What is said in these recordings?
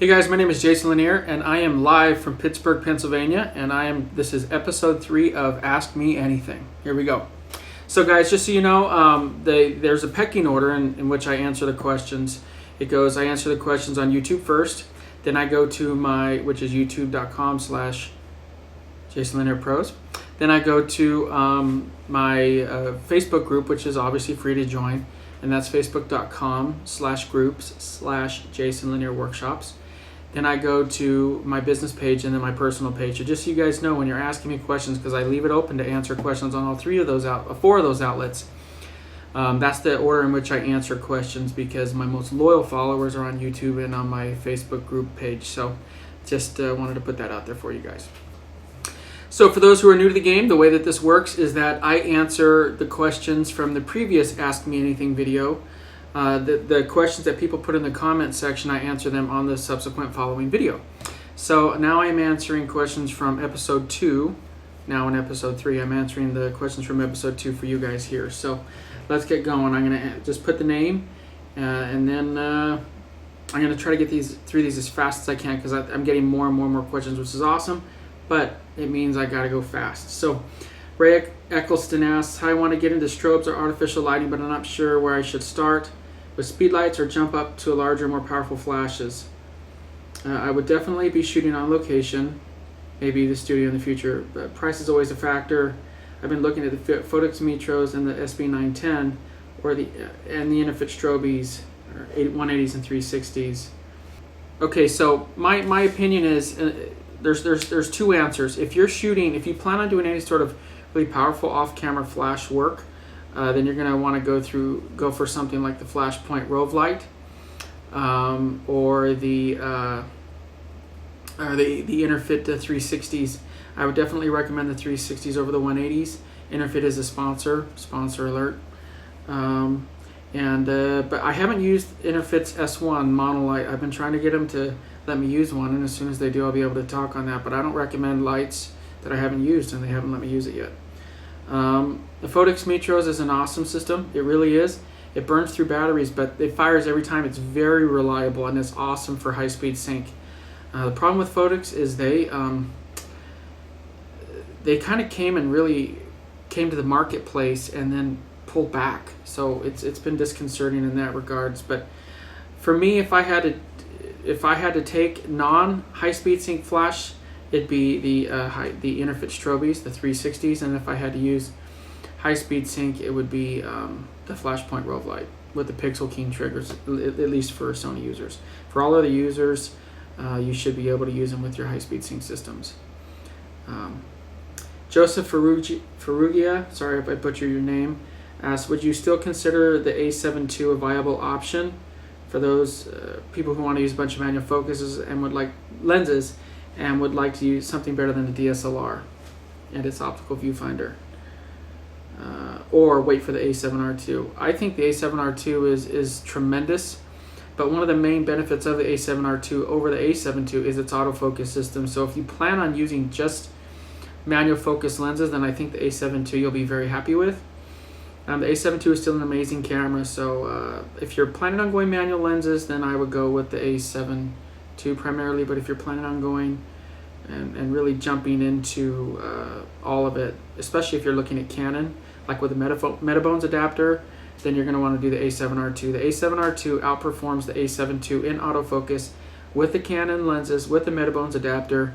Hey guys, my name is Jason Lanier, and I am live from Pittsburgh, Pennsylvania, and this is episode 3 of Ask Me Anything. Here we go. So guys, just so you know, there's a pecking order in which I answer the questions. It goes, I answer the questions on YouTube first, then I go to which is youtube.com/Jason Lanier Pros. Then I go to my Facebook group, which is obviously free to join, and that's facebook.com/groups/Jason Lanier Workshops. Then I go to my business page and then my personal page. So just so you guys know, when you're asking me questions, because I leave it open to answer questions on all four of those outlets, that's the order in which I answer questions, because my most loyal followers are on YouTube and on my Facebook group page. So just wanted to put that out there for you guys. So for those who are new to the game, the way that this works is that I answer the questions from the previous Ask Me Anything video. The questions that people put in the comment section, I answer them on the subsequent following video. So now I'm answering questions from episode 2. Now in episode 3, I'm answering the questions from episode 2 for you guys here. So let's get going. I'm going to just put the name, and then I'm going to try to get through these as fast as I can, because I'm getting more and more questions, which is awesome, but it means I got to go fast. So Ray Eccleston asks, "Hi, I want to get into strobes or artificial lighting, but I'm not sure where I should start. With speed lights or jump up to larger, more powerful flashes?" I would definitely be shooting on location, maybe the studio in the future, but price is always a factor. I've been looking at the Photix Metros and the SB910 and the Interfit Strobies, or 180s and 360s. Okay, so my opinion is there's two answers. If you plan on doing any sort of really powerful off-camera flash work, then you're going to want to go for something like the Flashpoint Rove Light, or the Interfit 360s. I would definitely recommend the 360s over the 180s. Interfit is a sponsor alert. But I haven't used Interfit's S1 monolight. I've been trying to get them to let me use one, and as soon as they do, I'll be able to talk on that. But I don't recommend lights that I haven't used, and they haven't let me use it yet. The Photix Metros is an awesome system. It really is. It burns through batteries, but it fires every time. It's very reliable, and it's awesome for high-speed sync. The problem with Photix is they kind of came to the marketplace and then pulled back. So it's been disconcerting in that regards. But for me, if I had to take non-high-speed sync flash, it'd be the Interfit Strobies, the 360s, and if I had to use high-speed sync, it would be the Flashpoint Rove Light with the Pixel Keen triggers, at least for Sony users. For all other users, you should be able to use them with your high-speed sync systems. Joseph Ferrugia, sorry if I butchered your name, asks, would you still consider the A7 II a viable option for those people who want to use a bunch of manual focuses and would like lenses, and would like to use something better than a DSLR and its optical viewfinder, or wait for the A7R2? I think the A7R2 is tremendous, but one of the main benefits of the A7R2 over the A7 II is its autofocus system. So if you plan on using just manual focus lenses, then I think the A7 II you'll be very happy with. The A7 II is still an amazing camera, so if you're planning on going manual lenses, then I would go with the A7 II primarily. But if you're planning on going and really jumping into all of it, especially if you're looking at Canon, like with the Metabones adapter, then you're going to want to do the A7R2. The A7R2 outperforms the A7 II in autofocus with the Canon lenses, with the Metabones adapter,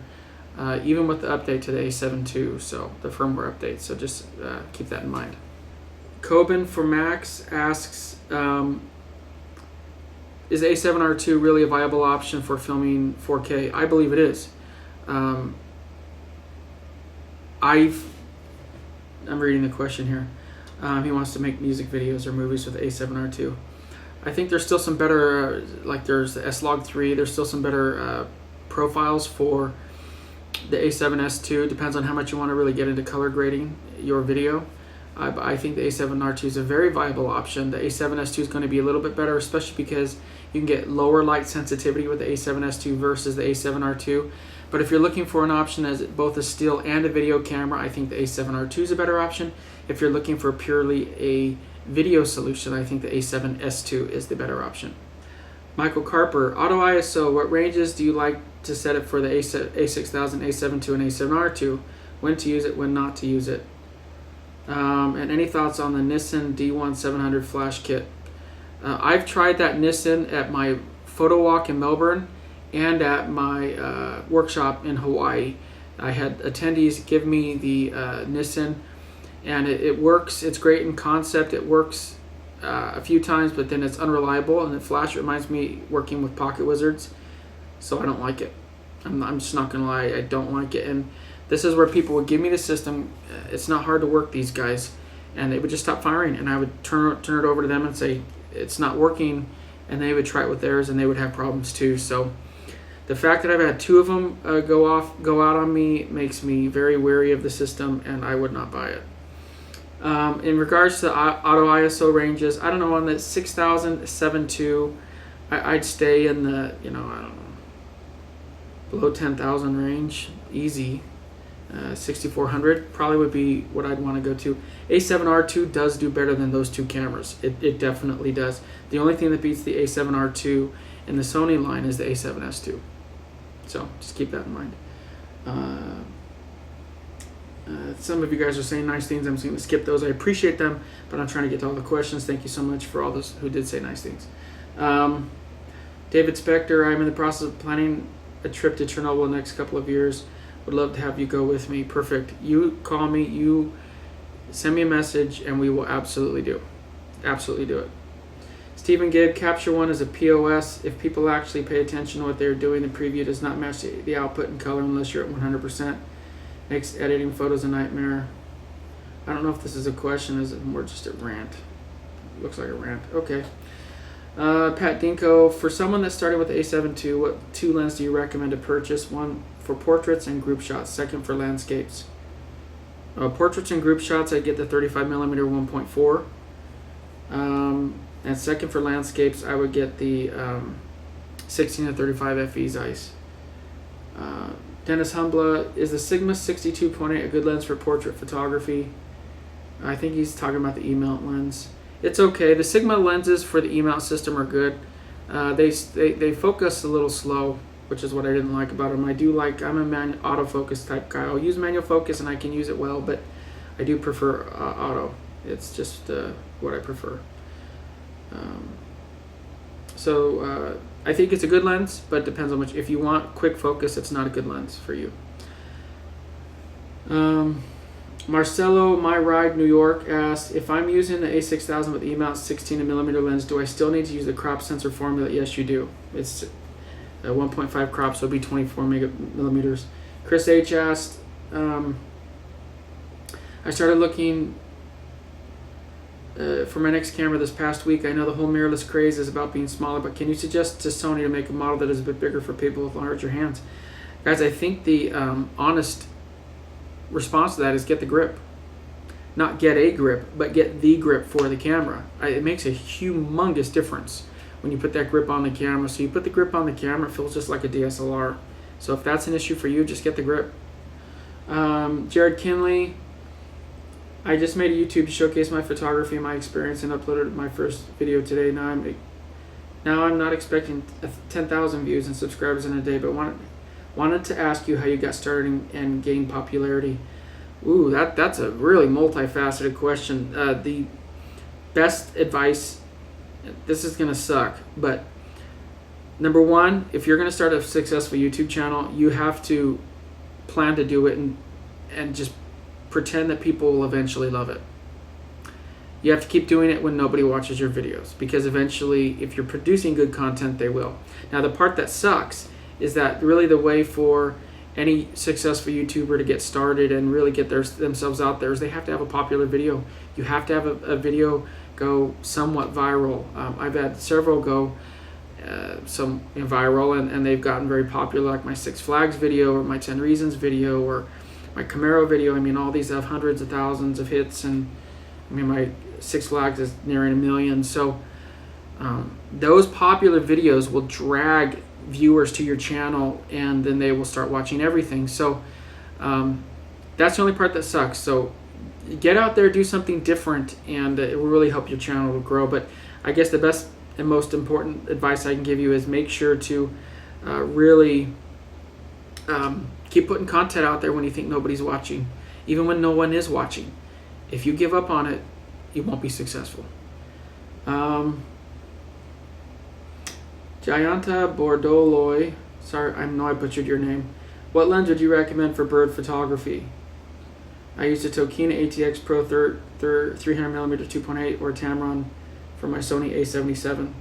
even with the update to the A7 II, so the firmware update. So just keep that in mind. Coben for Max asks, is A7R2 really a viable option for filming 4K? I believe it is. I'm reading the question here. He wants to make music videos or movies with the A7R2. I think there's still some better, like there's the S-Log3, there's still some better profiles for the A7S II. Depends on how much you want to really get into color grading your video. I think the A7R2 is a very viable option. The A7S II is going to be a little bit better, especially because you can get lower light sensitivity with the A7S II versus the A7R2. But if you're looking for an option as both a still and a video camera, I think the A7R2 is a better option. If you're looking for purely a video solution, I think the A7S II is the better option. Michael Carper, auto ISO, what ranges do you like to set it for the A6000, A7 II, and A7R II? When to use it, when not to use it? And any thoughts on the Nissan D1700 flash kit? I've tried that Nissan at my photo walk in Melbourne and at my workshop in Hawaii. I had attendees give me the Nissan, and it works. It's great in concept. It works a few times, but then it's unreliable, and the flash reminds me working with Pocket Wizards, so I don't like it. I'm just not gonna lie, I don't like it. And this is where people would give me the system. It's not hard to work these guys, and they would just stop firing, and I would turn it over to them and say it's not working, and they would try it with theirs, and they would have problems too. So the fact that I've had two of them go out on me makes me very wary of the system, and I would not buy it. In regards to auto ISO ranges, I don't know, on the 6000 7 II, I'd stay in the, I don't know, below 10,000 range, easy. 6400 probably would be what I'd want to go to. A7R2 does do better than those two cameras. It definitely does. The only thing that beats the A7R2 in the Sony line is the A7S II. So just keep that in mind. Some of you guys are saying nice things. I'm just going to skip those. I appreciate them, but I'm trying to get to all the questions. Thank you so much for all those who did say nice things. David Spector, I'm in the process of planning a trip to Chernobyl the next couple of years. Would love to have you go with me. Perfect. You call me, you send me a message, and we will absolutely do it. Stephen Gibb, Capture One is a POS. If people actually pay attention to what they're doing, the preview does not match the output in color unless you're at 100%. Makes editing photos a nightmare. I don't know if this is a question. Is it more just a rant? Looks like a rant. Okay. Pat Dinko, for someone that started with the A7 II, what two lenses do you recommend to purchase? One for portraits and group shots. Second for landscapes. Portraits and group shots, I get the 35mm 1.4. And second for landscapes, I would get the 16 to 35 FE Zeiss. Dennis Humbla, is the Sigma 62.8 a good lens for portrait photography? I think he's talking about the E-mount lens. It's okay. The Sigma lenses for the E-mount system are good. They focus a little slow, which is what I didn't like about them. I'm a autofocus type guy. I'll use manual focus and I can use it well, but I do prefer auto. It's just what I prefer. I think it's a good lens, but it depends on which. If you want quick focus, it's not a good lens for you. Marcelo, My Ride, New York asked, if I'm using the A6000 with E-mount 16mm lens, do I still need to use the crop sensor formula? Yes, you do. It's a 1.5 crop, so it'll be 24 millimeters. Chris H asked, I started looking for my next camera this past week. I know the whole mirrorless craze is about being smaller, but can you suggest to Sony to make a model that is a bit bigger for people with larger hands? Guys, I think the honest response to that is get the grip. Not get a grip, but get the grip for the camera. It makes a humongous difference when you put that grip on the camera. So you put the grip on the camera, it feels just like a DSLR. So if that's an issue for you, just get the grip. Jared Kinley, I just made a YouTube to showcase my photography and my experience and uploaded my first video today. Now I'm not expecting 10,000 views and subscribers in a day, but wanted to ask you how you got started and gained popularity. Ooh, that's a really multifaceted question. The best advice, this is gonna suck, but number one, if you're gonna start a successful YouTube channel, you have to plan to do it and just pretend that people will eventually love it. You have to keep doing it when nobody watches your videos, because eventually, if you're producing good content, they will. Now, the part that sucks is that really the way for any successful YouTuber to get started and really get themselves out there is they have to have a popular video. You have to have a video go somewhat viral. I've had several go viral, and they've gotten very popular, like my Six Flags video or my 10 Reasons video or my Camaro video. I mean, all these have hundreds of thousands of hits, and I mean, my Six Flags is nearing 1 million. So those popular videos will drag viewers to your channel, and then they will start watching everything. So that's the only part that sucks. So get out there, do something different, and it will really help your channel to grow. But I guess the best and most important advice I can give you is make sure to really keep putting content out there when you think nobody's watching, even when no one is watching. If you give up on it, you won't be successful. Jayanta Bordoloy, sorry, I know I butchered your name. What lens would you recommend for bird photography? I used a Tokina ATX Pro 300mm 2.8 or Tamron for my Sony A77.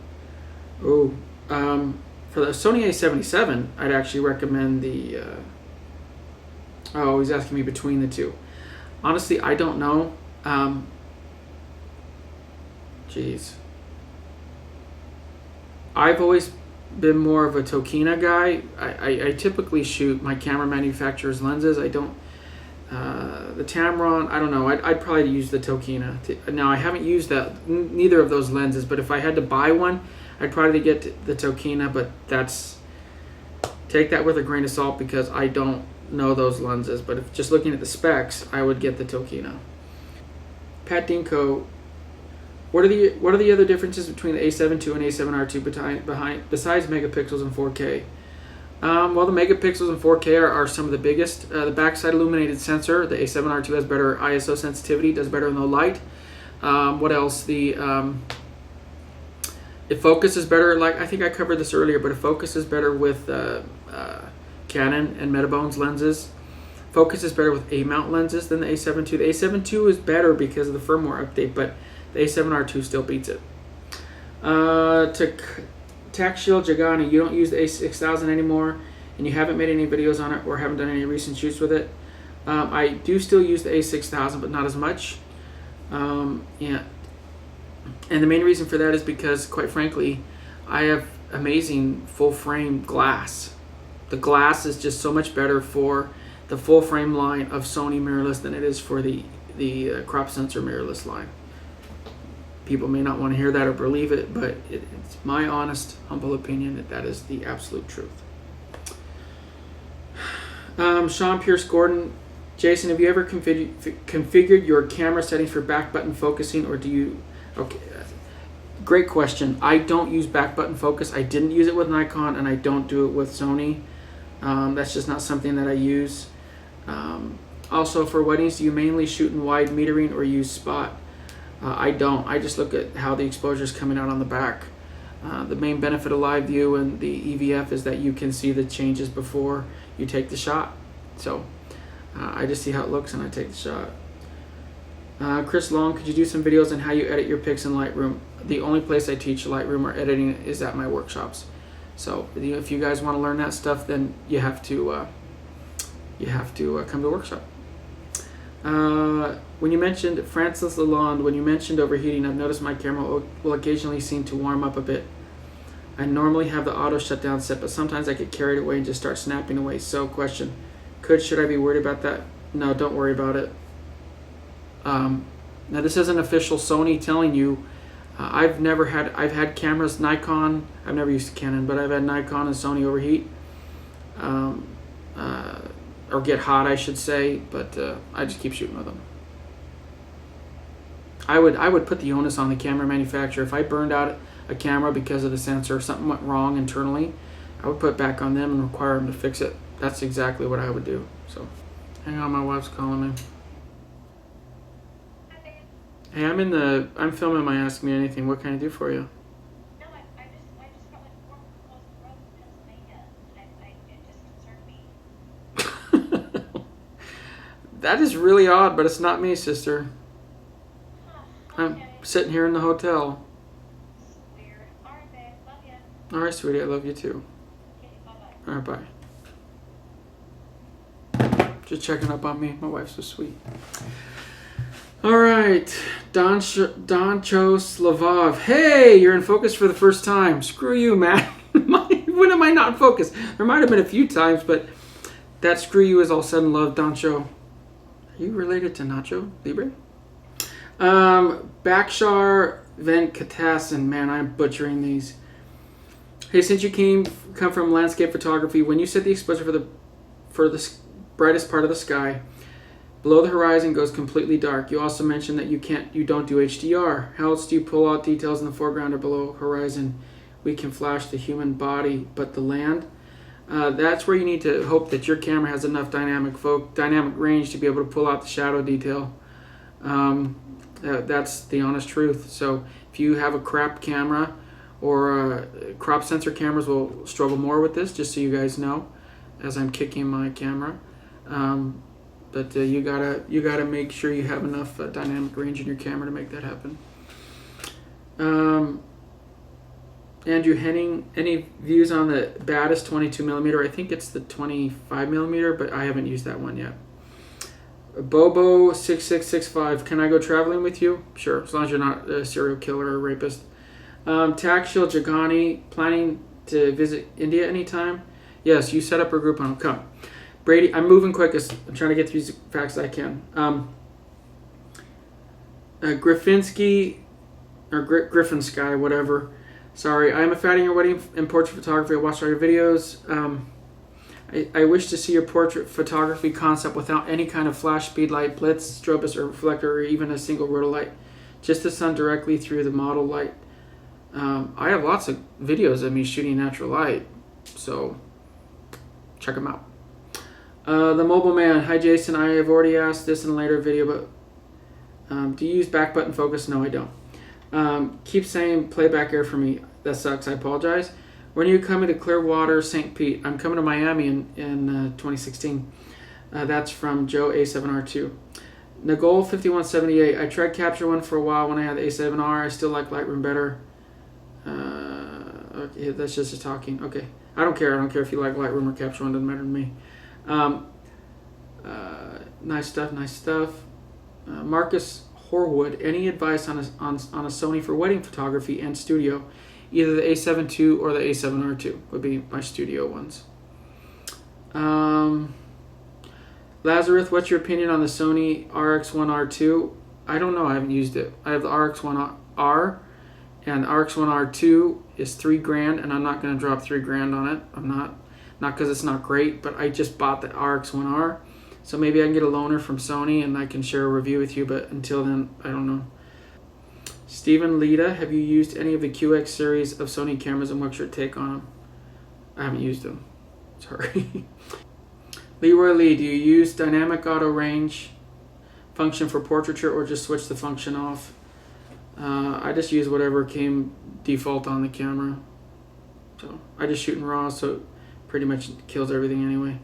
For the Sony A77, I'd actually recommend the... he's asking me between the two. Honestly, I don't know. I've always been more of a Tokina guy. I typically shoot my camera manufacturer's lenses. I don't... the Tamron, I don't know. I'd probably use the Tokina. Now, I haven't used neither of those lenses, but if I had to buy one, I'd probably get the Tokina, but take that with a grain of salt because I don't know those lenses. But if just looking at the specs, I would get the Tokina. Pat Dinko, what are the other differences between the A7 II and A7R II besides megapixels and 4K? Well, the megapixels in 4K are some of the biggest. The backside illuminated sensor, the A7R II has better ISO sensitivity, does better in low light. What else? It focuses better, like I think I covered this earlier, but it focuses better with Canon and Metabones lenses. Focuses better with A-mount lenses than the A7 II. The A7 II is better because of the firmware update, but the A7R II still beats it. Takshiel Jagani, you don't use the A6000 anymore, and you haven't made any videos on it or haven't done any recent shoots with it. I do still use the A6000, but not as much. And the main reason for that is because, quite frankly, I have amazing full-frame glass. The glass is just so much better for the full-frame line of Sony mirrorless than it is for the crop sensor mirrorless line. People may not want to hear that or believe it, but it's my honest, humble opinion that is the absolute truth. Sean Pierce Gordon, Jason, have you ever configured your camera settings for back button focusing, or do you... Okay, great question. I don't use back button focus. I didn't use it with Nikon, and I don't do it with Sony. That's just not something that I use. Also, for weddings, do you mainly shoot in wide metering or use spot? I don't. I just look at how the exposure is coming out on the back. The main benefit of live view and the EVF is that you can see the changes before you take the shot. So I just see how it looks and I take the shot. Chris Long, could you do some videos on how you edit your pics in Lightroom? The only place I teach Lightroom or editing is at my workshops. So if you guys want to learn that stuff, then you have to come to a workshop. When you mentioned Francis Lalonde, when you mentioned overheating, I've noticed my camera will occasionally seem to warm up a bit. I normally have the auto shutdown set, but sometimes I get carried away and just start snapping away. So question, should I be worried about that? No, don't worry about it. Now this isn't official Sony telling you. I've had cameras, Nikon, I've never used Canon, but I've had Nikon and Sony overheat. Or get hot, I should say, but I just keep shooting with them. I would put the onus on the camera manufacturer. If I burned out a camera because of the sensor, or something went wrong internally, I would put it back on them and require them to fix it. That's exactly what I would do. So, hang on, my wife's calling me. Hey, I'm filming my Ask Me Anything. What can I do for you? No, I just got like 4 calls from Pennsylvania, and it just concerned me. That is really odd, but it's not me, sister. Okay. I'm sitting here in the hotel. Weird. Alright, babe. Love ya. Alright, sweetie, I love you too. Okay, bye-bye. Alright, bye. Just checking up on me. My wife's so sweet. Alright, Doncho Slavov. Hey, you're in focus for the first time. Screw you, man. When am I not in focus? There might have been a few times, but that screw you is all said and love, Doncho. Are you related to Nacho Libre? Bakshar Venkatasan. Man, I'm butchering these. Hey, since you come from landscape photography, when you set the exposure for the brightest part of the sky, Below the horizon goes completely dark. You also mentioned that you don't do HDR. How else do you pull out details in the foreground or below horizon? We can flash the human body, but the land. That's where you need to hope that your camera has enough dynamic range to be able to pull out the shadow detail. That's the honest truth. So if you have a crap camera, or crop sensor cameras will struggle more with this, just so you guys know, as I'm kicking my camera. But you gotta make sure you have enough dynamic range in your camera to make that happen. Andrew Henning, any views on the baddest 22mm? I think it's the 25mm, but I haven't used that one yet. Bobo6665, can I go traveling with you? Sure, as long as you're not a serial killer or a rapist. Takshil Jagani, planning to visit India anytime? Yes, you set up a group on come. Brady, I'm moving quick. I'm trying to get through as fast as I can. Griffinsky, or Griffin Sky, whatever. Sorry, I'm a fan of your wedding and portrait photography. I watched all your videos. I wish to see your portrait photography concept without any kind of flash, speed light, blitz, strobist, or reflector, or even a single rotolight. Just the sun directly through the model light. I have lots of videos of me shooting natural light, so check them out. The Mobile Man. Hi, Jason. I have already asked this in a later video, but do you use back button focus? No, I don't. Keep saying playback air for me. That sucks. I apologize. When are you coming to Clearwater, St. Pete? I'm coming to Miami in 2016. That's from Joe A7R2. Nagol 5178. I tried Capture One for a while when I had the A7R. I still like Lightroom better. Okay, that's just talking. Okay. I don't care. I don't care if you like Lightroom or Capture One. Doesn't matter to me. Nice stuff. Nice stuff. Marcus Horwood. Any advice on a Sony for wedding photography and studio? Either the A7 II or the A7R2 would be my studio ones. Lazarus, what's your opinion on the Sony RX1R2? I don't know. I haven't used it. I have the RX1R, and the RX1R2 is $3,000, and I'm not going to drop $3,000 on it. I'm not because it's not great, but I just bought the RX1R, so maybe I can get a loaner from Sony and I can share a review with you. But until then, I don't know. Stephen Lita, have you used any of the QX series of Sony cameras, and what's your take on them? I haven't used them. Sorry. Leroy Lee, do you use dynamic auto range function for portraiture or just switch the function off? I just use whatever came default on the camera. So I just shoot in RAW, so it pretty much kills everything anyway.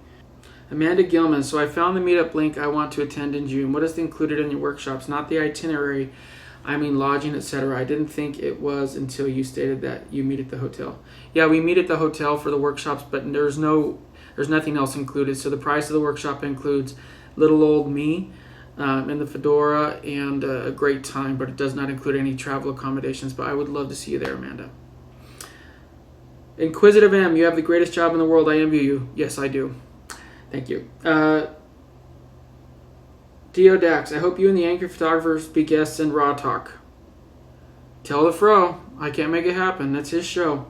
Amanda Gilman, so I found the meetup link I want to attend in June. What is included in your workshops? Not the itinerary. I mean lodging, etc. I didn't think it was until you stated that you meet at the hotel. Yeah, we meet at the hotel for the workshops, but there's nothing else included. So the price of the workshop includes little old me in the fedora and a great time, but it does not include any travel accommodations. But I would love to see you there, Amanda. Inquisitive M, you have the greatest job in the world. I envy you. Yes, I do. Thank you. Deodax, I hope you and the anchor photographers be guests in Raw Talk. Tell the fro. I can't make it happen. That's his show.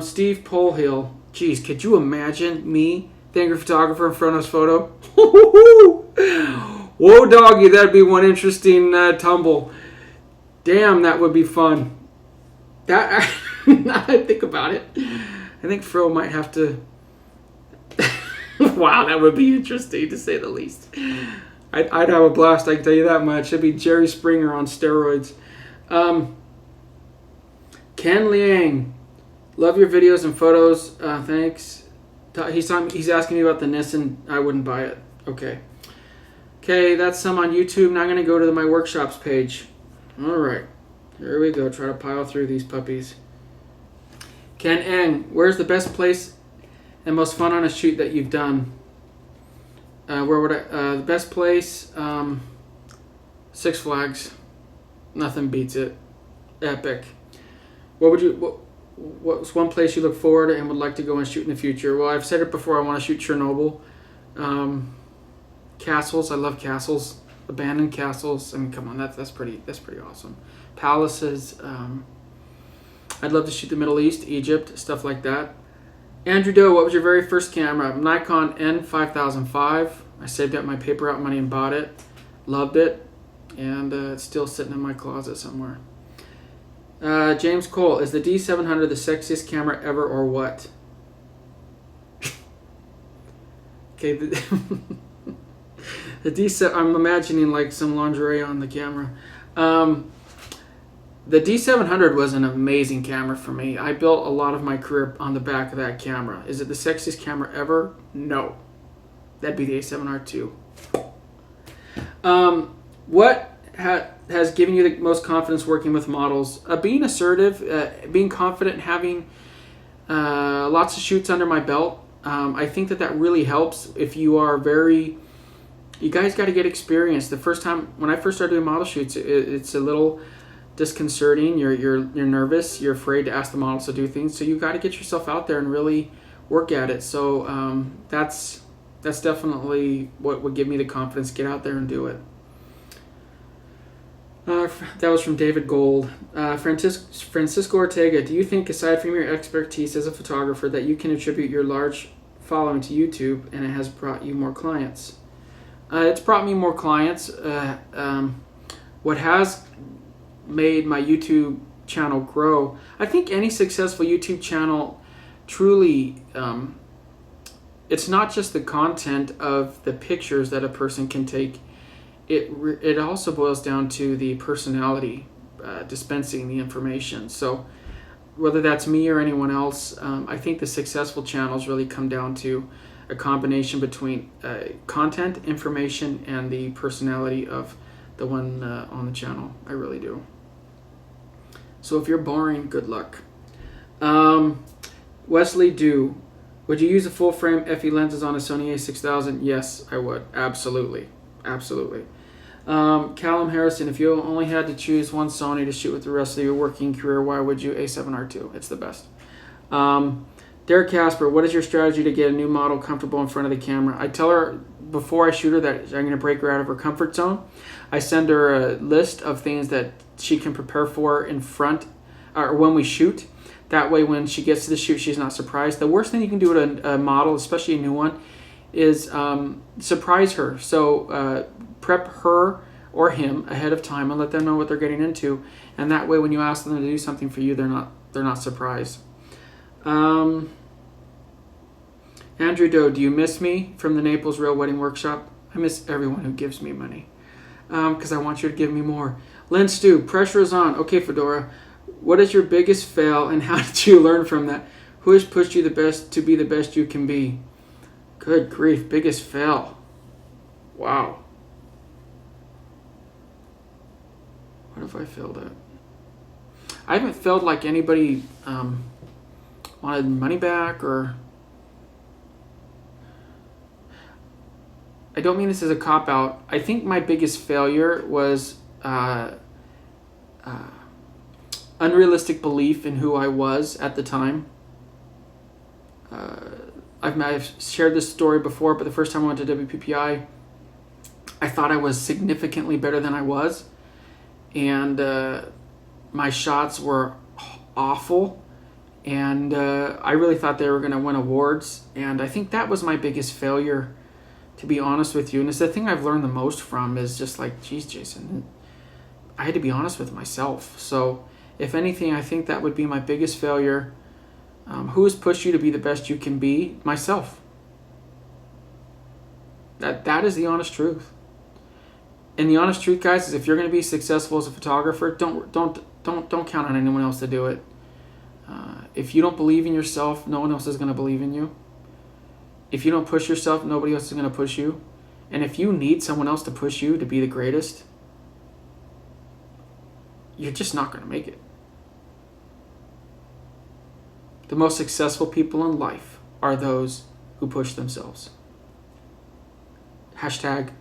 Steve Polhill. Geez, could you imagine me, the anchor photographer, in front of his photo? Whoa, doggy, that'd be one interesting tumble. Damn, that would be fun. That, now I think about it, I think Fro might have to... Wow, that would be interesting, to say the least. I'd have a blast, I can tell you that much. It'd be Jerry Springer on steroids. Ken Liang, love your videos and photos. Thanks. He's asking me about the Nissan. I wouldn't buy it. Okay. Okay, that's some on YouTube. Now I'm going to go to my workshops page. All right. Here we go. Try to pile through these puppies. Ken Eng, where's the best place and most fun on a shoot that you've done? Where would I... the best place... Six Flags. Nothing beats it. Epic. What would you... What's one place you look forward to and would like to go and shoot in the future? Well, I've said it before. I want to shoot Chernobyl. Castles. I love castles. Abandoned castles. I mean, come on. That's pretty awesome. Palaces. I'd love to shoot the Middle East, Egypt, stuff like that. Andrew Doe, what was your very first camera? Nikon N5005. I saved up my paper out money and bought it. Loved it. And it's still sitting in my closet somewhere. James Cole, is the D700 the sexiest camera ever or what? Okay, the D7, I'm imagining like some lingerie on the camera. The D700 was an amazing camera for me. I built a lot of my career on the back of that camera. Is it the sexiest camera ever? No. That'd be the A7R2. What has given you the most confidence working with models? Being assertive, being confident, having lots of shoots under my belt. I think that really helps if you are very... You guys got to get experience. The first time, when I first started doing model shoots, it's a little disconcerting. You're nervous. You're afraid to ask the models to do things. So you got to get yourself out there and really work at it. So that's definitely what would give me the confidence. Get out there and do it. That was from David Gold. Francisco Ortega, do you think, aside from your expertise as a photographer, that you can attribute your large following to YouTube and it has brought you more clients? It's brought me more clients. What has made my YouTube channel grow, I think any successful YouTube channel truly, it's not just the content of the pictures that a person can take. It also boils down to the personality dispensing the information. So whether that's me or anyone else, I think the successful channels really come down to a combination between content, information, and the personality of the one on the channel. I really do. So if you're boring, good luck. Wesley Dew, would you use a full frame FE lenses on a Sony a6000? Yes, I would. Absolutely. Absolutely. Callum Harrison, if you only had to choose one Sony to shoot with the rest of your working career, why would you? A7R2. It's the best. Derek Casper, what is your strategy to get a new model comfortable in front of the camera? I tell her before I shoot her that I'm going to break her out of her comfort zone. I send her a list of things that she can prepare for in front or when we shoot. That way when she gets to the shoot, she's not surprised. The worst thing you can do with a model, especially a new one, is surprise her. So prep her or him ahead of time and let them know what they're getting into. And that way when you ask them to do something for you, they're not surprised. Andrew Doe, do you miss me from the Naples Rail Wedding Workshop? I miss everyone who gives me money because I want you to give me more. Len Stew, pressure is on. Okay, Fedora, what is your biggest fail and how did you learn from that? Who has pushed you the best to be the best you can be? Good grief, biggest fail. Wow. What have I failed at? I haven't failed like anybody wanted money back or... I don't mean this as a cop-out. I think my biggest failure was unrealistic belief in who I was at the time. I've shared this story before, but the first time I went to WPPI, I thought I was significantly better than I was. And my shots were awful. And I really thought they were going to win awards. And I think that was my biggest failure, to be honest with you. And it's the thing I've learned the most from is just like, geez, Jason, I had to be honest with myself. So if anything, I think that would be my biggest failure. Who has pushed you to be the best you can be? Myself. That is the honest truth. And the honest truth, guys, is if you're going to be successful as a photographer, don't count on anyone else to do it. If you don't believe in yourself, no one else is going to believe in you. If you don't push yourself, nobody else is going to push you. And if you need someone else to push you to be the greatest, you're just not going to make it. The most successful people in life are those who push themselves. #fact.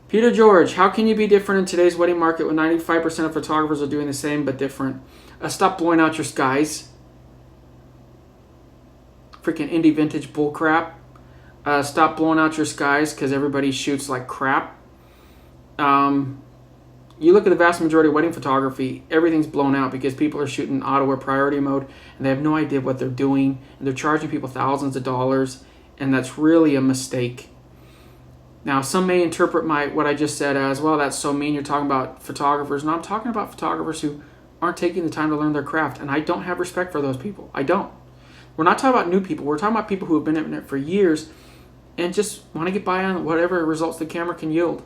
Peter George, how can you be different in today's wedding market when 95% of photographers are doing the same but different? Stop blowing out your skies. Freaking indie vintage bullcrap. Stop blowing out your skies because everybody shoots like crap. You look at the vast majority of wedding photography, everything's blown out because people are shooting auto or priority mode and they have no idea what they're doing and they're charging people thousands of dollars and that's really a mistake. Now, some may interpret what I just said as, well, that's so mean, you're talking about photographers. No, I'm talking about photographers who aren't taking the time to learn their craft, and I don't have respect for those people. I don't. We're not talking about new people. We're talking about people who have been in it for years and just want to get by on whatever results the camera can yield.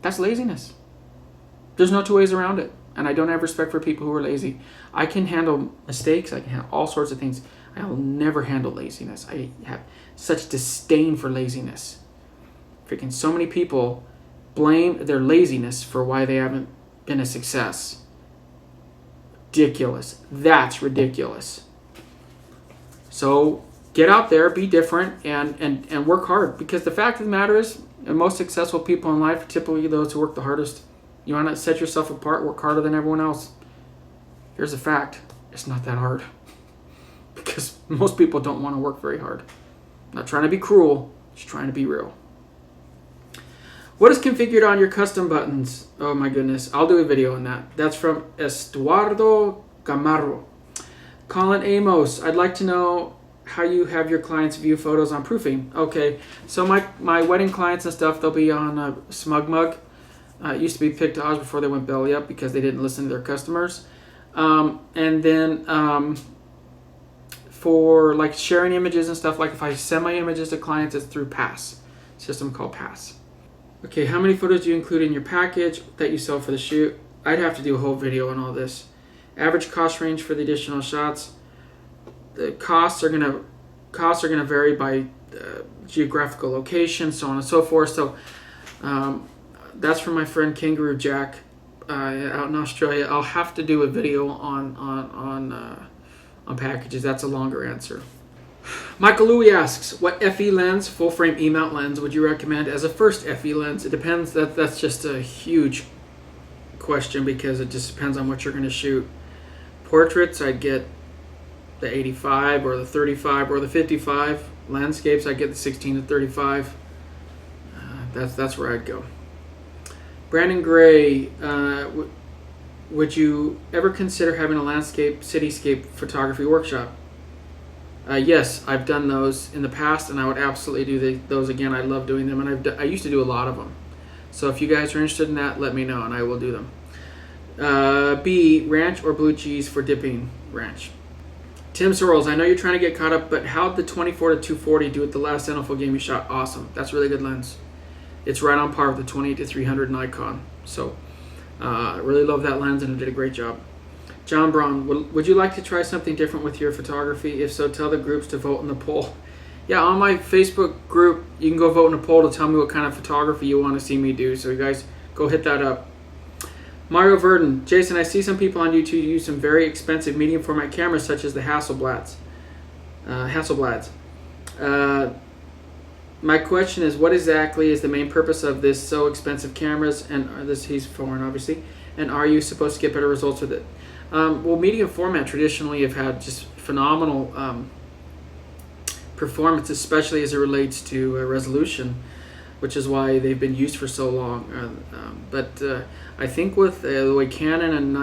That's laziness. There's no two ways around it, and I don't have respect for people who are lazy. I can handle mistakes. I can handle all sorts of things. I will never handle laziness. I have such disdain for laziness. Freaking so many people blame their laziness for why they haven't been a success. Ridiculous. That's ridiculous. So get out there, be different, and work hard. Because the fact of the matter is, the most successful people in life are typically those who work the hardest. You want to set yourself apart, work harder than everyone else. Here's a fact. It's not that hard. Because most people don't want to work very hard. I'm not trying to be cruel, just trying to be real. What is configured on your custom buttons? Oh my goodness, I'll do a video on that. That's from Estuardo Gamarro. Colin Amos, I'd like to know how you have your clients view photos on proofing. Okay, so my wedding clients and stuff, they'll be on SmugMug. It used to be Pictage before they went belly up because they didn't listen to their customers. And then for like sharing images and stuff, like if I send my images to clients, it's through Pass, a system called Pass. Okay, how many photos do you include in your package that you sell for the shoot? I'd have to do a whole video on all this. Average cost range for the additional shots. The costs are gonna vary by geographical location, so on and so forth. So that's from my friend Kangaroo Jack out in Australia. I'll have to do a video on packages. That's a longer answer. Michael Louie asks, what FE lens, full frame E-mount lens, would you recommend as a first FE lens? It depends. That's just a huge question because it just depends on what you're going to shoot. Portraits, I'd get the 85 or the 35 or the 55. Landscapes, I'd get the 16 to 35. That's where I'd go. Brandon Gray, would you ever consider having a landscape, cityscape photography workshop? Yes, I've done those in the past, and I would absolutely do those again. I love doing them, and I used to do a lot of them. So if you guys are interested in that, let me know, and I will do them. B, ranch or blue cheese for dipping? Ranch. Tim Sorrells, I know you're trying to get caught up, but how'd the 24 to 240 do at the last NFL game you shot? Awesome. That's a really good lens. It's right on par with the 28 to 300 Nikon. So I really love that lens, and it did a great job. John Braun, would you like to try something different with your photography? If so, tell the groups to vote in the poll. Yeah, on my Facebook group, you can go vote in a poll to tell me what kind of photography you want to see me do. So you guys go hit that up. Mario Verdon, Jason, I see some people on YouTube use some very expensive medium format cameras such as the Hasselblads. My question is, what exactly is the main purpose of this so expensive cameras? And he's foreign, obviously. And are you supposed to get better results with it? Well, medium format traditionally have had just phenomenal performance, especially as it relates to resolution, which is why they've been used for so long. But I think with the way Canon and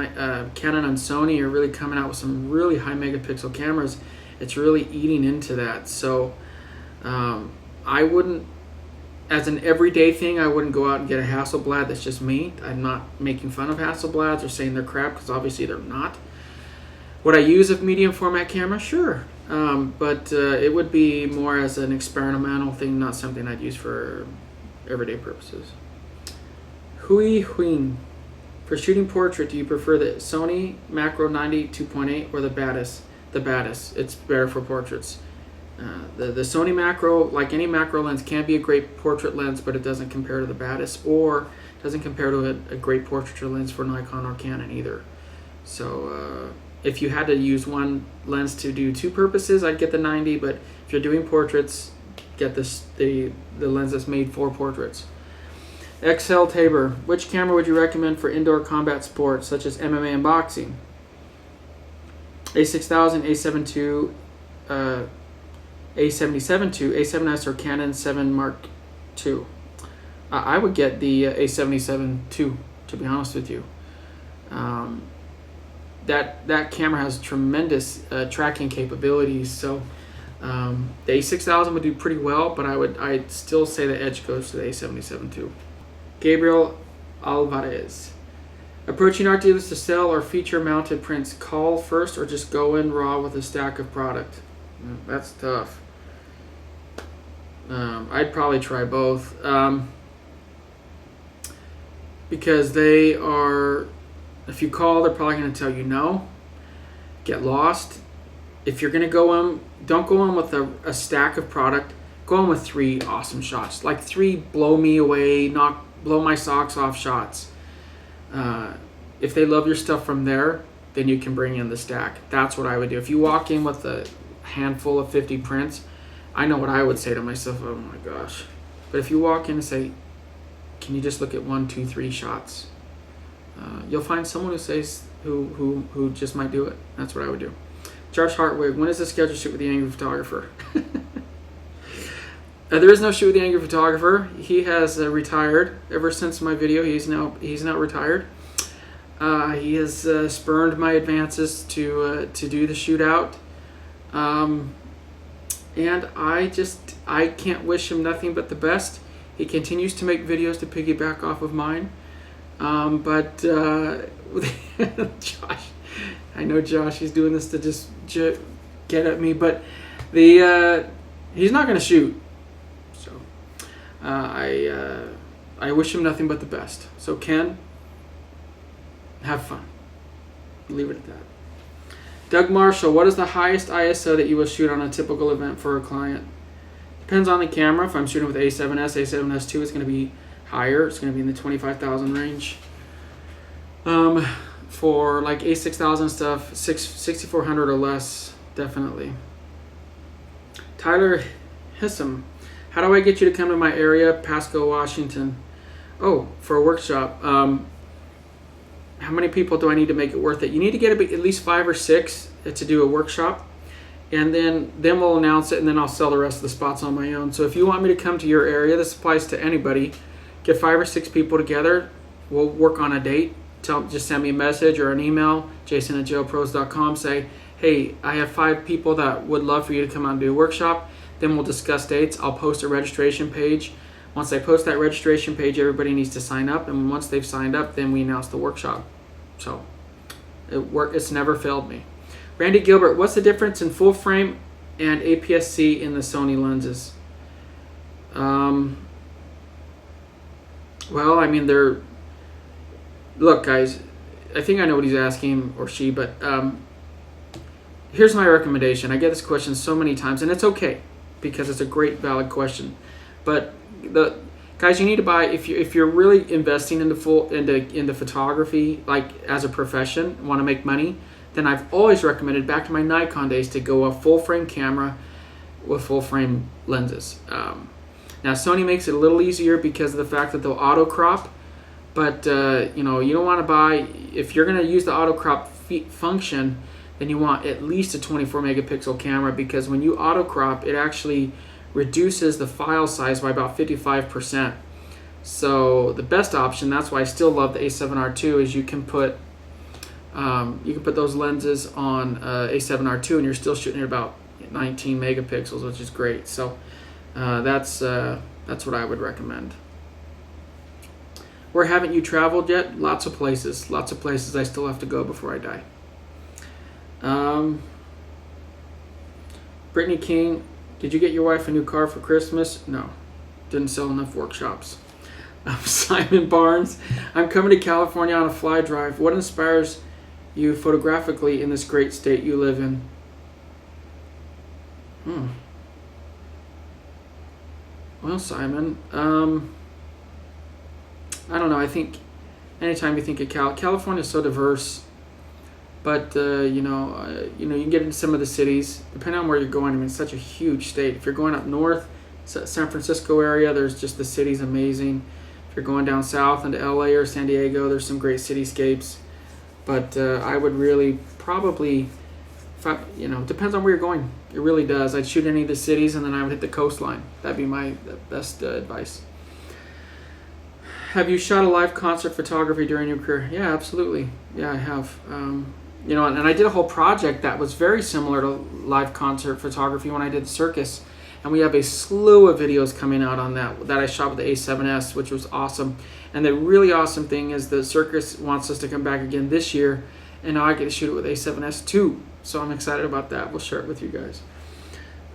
Sony are really coming out with some really high megapixel cameras, it's really eating into that. So I wouldn't, as an everyday thing, I wouldn't go out and get a Hasselblad. That's just me. I'm not making fun of Hasselblads or saying they're crap, because obviously they're not. Would I use a medium format camera? Sure. But it would be more as an experimental thing, not something I'd use for everyday purposes. Hui Huing. For shooting portrait, do you prefer the Sony Macro 90 2.8 or the Batis? The Batis. It's better for portraits. The Sony Macro, like any macro lens, can be a great portrait lens, but it doesn't compare to the Batis, or doesn't compare to a great portraiture lens for Nikon or Canon either. So if you had to use one lens to do two purposes, I'd get the 90, but if you're doing portraits, get the lens that's made for portraits. XL Tabor, which camera would you recommend for indoor combat sports such as MMA and boxing? A6000, A7 II, A77 II, A7S, or Canon 7 Mark II. I would get the A77 II, to be honest with you. That camera has tremendous tracking capabilities, so The A6000 would do pretty well, but I'd still say the edge goes to the A77 II. Gabriel Alvarez. Approaching art dealers to sell or feature mounted prints, call first or just go in raw with a stack of product? That's tough. I'd probably try both. Because they are, if you call, they're probably going to tell you no. Get lost. If you're going to go in, don't go in with a stack of product. Go in with 3 awesome shots. Like 3 blow me away, blow my socks off shots. If they love your stuff from there, then you can bring in the stack. That's what I would do. If you walk in with a handful of 50 prints, I know what I would say to myself. Oh my gosh. But if you walk in and say, can you just look at 1, 2, 3 shots? You'll find someone who says who just might do it. That's what I would do. Josh Hartwig, when is the scheduled shoot with the Angry Photographer? There is no shoot with the Angry Photographer. He has retired ever since my video. He's now retired. He has spurned my advances to do the shootout, and I can't wish him nothing but the best. He continues to make videos to piggyback off of mine, but Josh, I know Josh. He's doing this to just get at me, but he's not going to shoot. So I wish him nothing but the best. So Ken, have fun. Leave it at that. Doug Marshall, what is the highest ISO that you will shoot on a typical event for a client? Depends on the camera. If I'm shooting with A7S, A7S II, it's going to be higher. It's going to be in the 25,000 range. For like A6000 stuff, 6400 or less, definitely. Tyler Hissam, how do I get you to come to my area, Pasco, Washington? Oh, for a workshop. How many people do I need to make it worth it? You need to get at least 5 or 6 to do a workshop, and then we'll announce it, and then I'll sell the rest of the spots on my own. So if you want me to come to your area, this applies to anybody. Get 5 or 6 people together. We'll work on a date. Just send me a message or an email, jason@jailpros.com. Say, hey, I have 5 people that would love for you to come out and do a workshop. Then we'll discuss dates. I'll post a registration page. Once I post that registration page, everybody needs to sign up, and once they've signed up, then we announce the workshop. So it's never failed me. Randy Gilbert, what's the difference in full frame and APS-C in the Sony lenses? Well, I mean, look, guys, I think I know what he's asking, or she, but here's my recommendation. I get this question so many times, and it's okay because it's a great, valid question. But guys, you need to buy, if you're really investing into photography, like as a profession, want to make money, then I've always recommended, back to my Nikon days, to go a full frame camera with full frame lenses. Now Sony makes it a little easier because of the fact that they'll auto crop, but you don't want to buy, if you're going to use the auto crop function, then you want at least a 24 megapixel camera, because when you auto crop, it actually reduces the file size by about 55%. So the best option, that's why I still love the A7R II, is you can put those lenses on A7R II, and you're still shooting at about 19 megapixels, which is great. So that's what I would recommend. Where haven't you traveled yet? Lots of places. Lots of places I still have to go before I die. Brittany King, did you get your wife a new car for Christmas? No. Didn't sell enough workshops. Simon Barnes, I'm coming to California on a fly drive. What inspires you photographically in this great state you live in? Well, Simon, I don't know. I think anytime you think of California is so diverse, but you can get into some of the cities depending on where you're going. I mean, it's such a huge state. If you're going up north, San Francisco area, there's just, the city's amazing. If you're going down south into LA or San Diego, there's some great cityscapes. But I would really probably, depends on where you're going. It really does. I'd shoot any of the cities, and then I would hit the coastline. That'd be my best advice. Have you shot a live concert photography during your career? Yeah, absolutely. Yeah, I have. You know, and I did a whole project that was very similar to live concert photography when I did the circus. And we have a slew of videos coming out on that I shot with the A7S, which was awesome. And the really awesome thing is the circus wants us to come back again this year, and now I get to shoot it with A7S too. So I'm excited about that. We'll share it with you guys.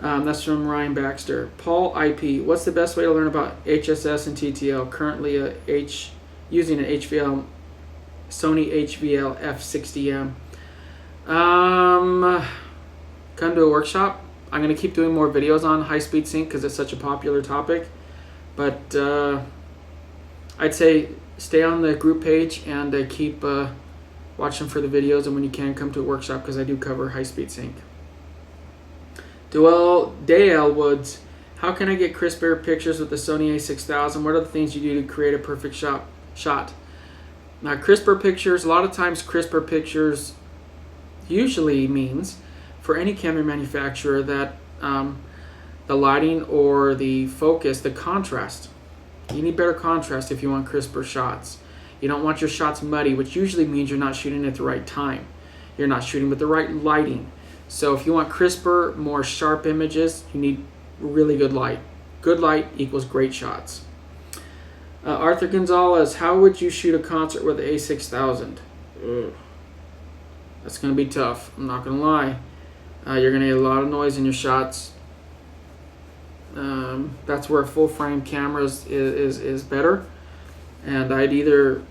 That's from Ryan Baxter. Paul IP, what's the best way to learn about HSS and TTL? Currently using an HVL, Sony HVL F60M. Come to a workshop. I'm going to keep doing more videos on high-speed sync because it's such a popular topic. But I'd say stay on the group page and keep watching for the videos. And when you can, come to a workshop because I do cover high-speed sync. Dale Woods, how can I get crisper pictures with the Sony a6000? What are the things you do to create a perfect shot? Now, crisper pictures, a lot of times crisper pictures usually means for any camera manufacturer that the lighting or the focus, the contrast, you need better contrast if you want crisper shots. You don't want your shots muddy, which usually means you're not shooting at the right time. You're not shooting with the right lighting. So if you want crisper, more sharp images, you need really good light. Good light equals great shots. Arthur Gonzalez, how would you shoot a concert with the A6000? Ugh. That's going to be tough. I'm not going to lie. You're going to get a lot of noise in your shots. That's where a full frame camera is better. And I'd either,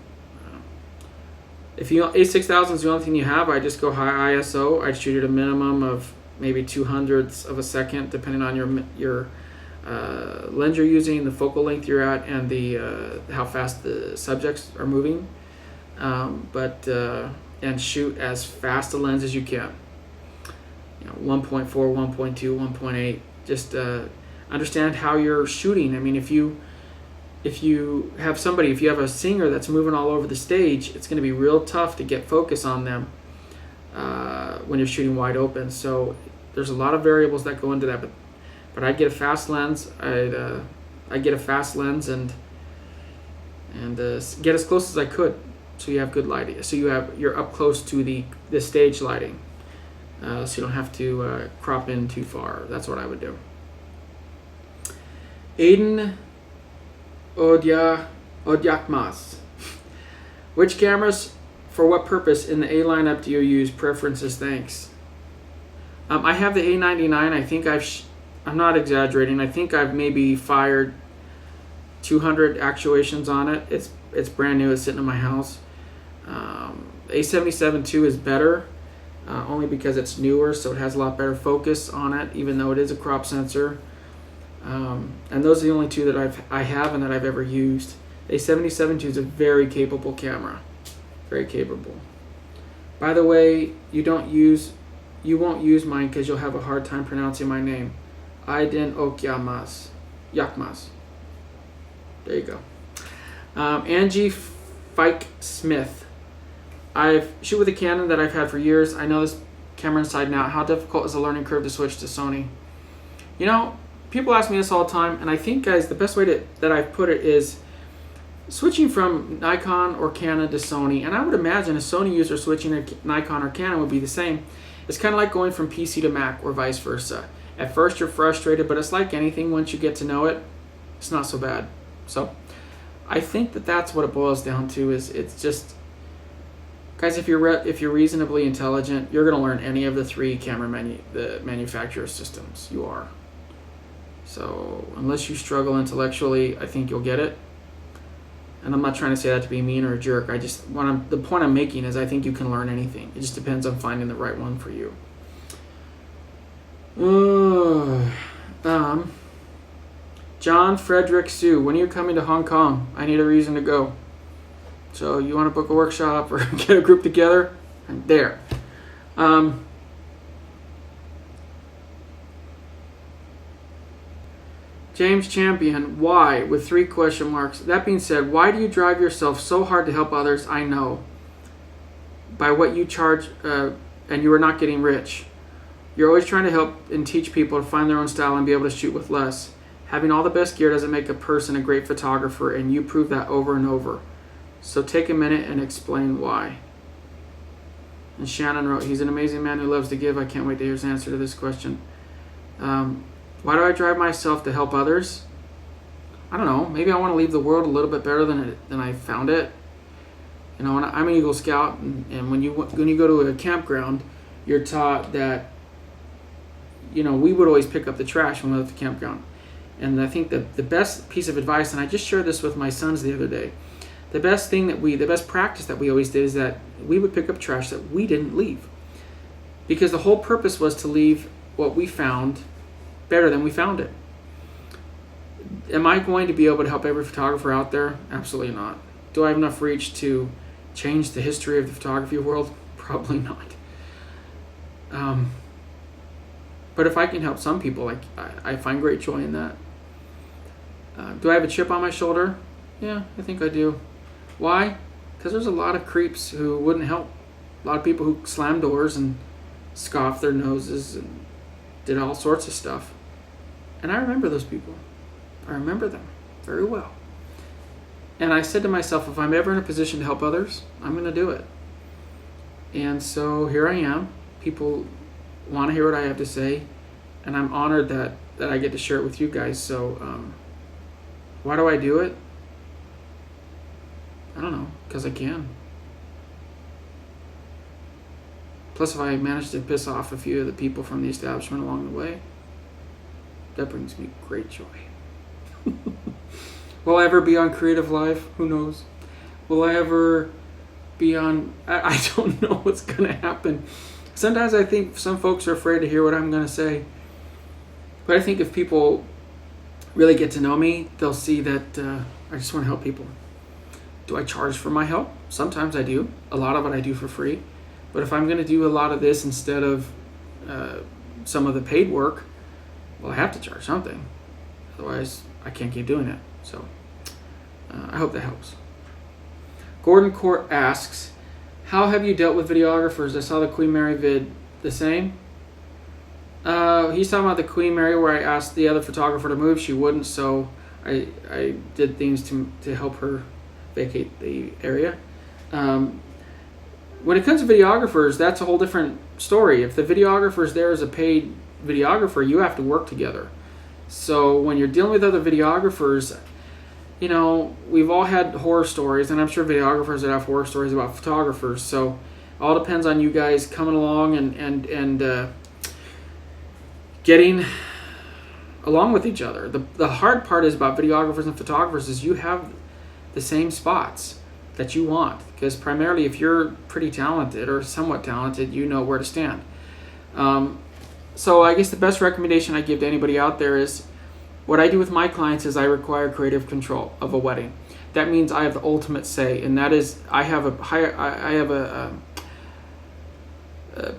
if you A6000 is the only thing you have, I just go high ISO. I'd shoot at a minimum of maybe 200ths of a second, depending on your lens you're using, the focal length you're at, and the how fast the subjects are moving. And shoot as fast a lens as you can. 1.4, 1.2, 1.8. Just understand how you're shooting. I mean, if you have a singer that's moving all over the stage, it's going to be real tough to get focus on them when you're shooting wide open. So there's a lot of variables that go into that. But I'd get a fast lens. I'd get a fast lens and get as close as I could, so you have good lighting. So you're up close to the stage lighting, so you don't have to crop in too far. That's what I would do. Aiden Odyakmas. Which cameras for what purpose in the A lineup do you use? Preferences, thanks. I have the A99. I think I'm not exaggerating. I think I've maybe fired 200 actuations on it. It's brand new. It's sitting in my house. A77 II is better, only because it's newer, so it has a lot better focus on it, even though it is a crop sensor. And those are the only two that I have and that I've ever used. A77 II is a very capable camera. Very capable. By the way, you won't use mine because you'll have a hard time pronouncing my name. Aiden Okyakmas. There you go. Angie Fike Smith. I've shoot with a Canon that I've had for years. I know this camera inside and out. How difficult is the learning curve to switch to Sony? People ask me this all the time, and I think, guys, the best way that I've put it is switching from Nikon or Canon to Sony. And I would imagine a Sony user switching to Nikon or Canon would be the same. It's kind of like going from PC to Mac or vice versa. At first you're frustrated, but it's like anything. Once you get to know it, it's not so bad. So I think that's what it boils down to. It's just, guys, if you're reasonably intelligent, you're going to learn any of the three camera manufacturer systems. You are. So unless you struggle intellectually, I think you'll get it. And I'm not trying to say that to be mean or a jerk. The point I'm making is I think you can learn anything. It just depends on finding the right one for you. John Frederick Sue, when are you coming to Hong Kong? I need a reason to go. So you want to book a workshop or get a group together? I'm there. James Champion, why? With 3 question marks. That being said, why do you drive yourself so hard to help others? I know. By what you charge, and you are not getting rich. You're always trying to help and teach people to find their own style and be able to shoot with less. Having all the best gear doesn't make a person a great photographer, and you prove that over and over. So take a minute and explain why. And Shannon wrote, he's an amazing man who loves to give. I can't wait to hear his answer to this question. Why do I drive myself to help others? I don't know. Maybe I want to leave the world a little bit better than I found it. You know, I'm an Eagle Scout, and when you go to a campground, you're taught that, you know, we would always pick up the trash when we left the campground. And I think that the best piece of advice, and I just shared this with my sons the other day, the best practice that we always did is that we would pick up trash that we didn't leave. Because the whole purpose was to leave what we found better than we found it. Am I going to be able to help every photographer out there? Absolutely not. Do I have enough reach to change the history of the photography world? Probably not. But if I can help some people, I find great joy in that. Do I have a chip on my shoulder? Yeah, I think I do. Why? Because there's a lot of creeps who wouldn't help. A lot of people who slammed doors and scoffed their noses and did all sorts of stuff. And I remember those people. I remember them very well. And I said to myself, if I'm ever in a position to help others, I'm going to do it. And so here I am. People want to hear what I have to say, and I'm honored that I get to share it with you guys. So why do I do it? I don't know, because I can. Plus, if I manage to piss off a few of the people from the establishment along the way, that brings me great joy. Will I ever be on Creative Live? Who knows? Will I ever be on... I don't know what's going to happen. Sometimes I think some folks are afraid to hear what I'm going to say. But I think if people really get to know me, they'll see that I just want to help people. Do I charge for my help? Sometimes I do. A lot of it I do for free. But if I'm going to do a lot of this instead of some of the paid work, well, I have to charge something. Otherwise, I can't keep doing it. So I hope that helps. Gordon Court asks, how have you dealt with videographers? I saw the Queen Mary vid. The same? He's talking about the Queen Mary where I asked the other photographer to move. She wouldn't, so I did things to help her vacate the area. When it comes to videographers, that's a whole different story. If the videographer's there as a paid videographer, you have to work together. So when you're dealing with other videographers, you know, we've all had horror stories, and I'm sure videographers that have horror stories about photographers. So it all depends on you guys coming along and getting along with each other. The hard part is about videographers and photographers is you have the same spots that you want, because primarily if you're pretty talented or somewhat talented, you know where to stand. So I guess the best recommendation I give to anybody out there is what I do with my clients is I require creative control of a wedding. That means I have the ultimate say, and that is I have a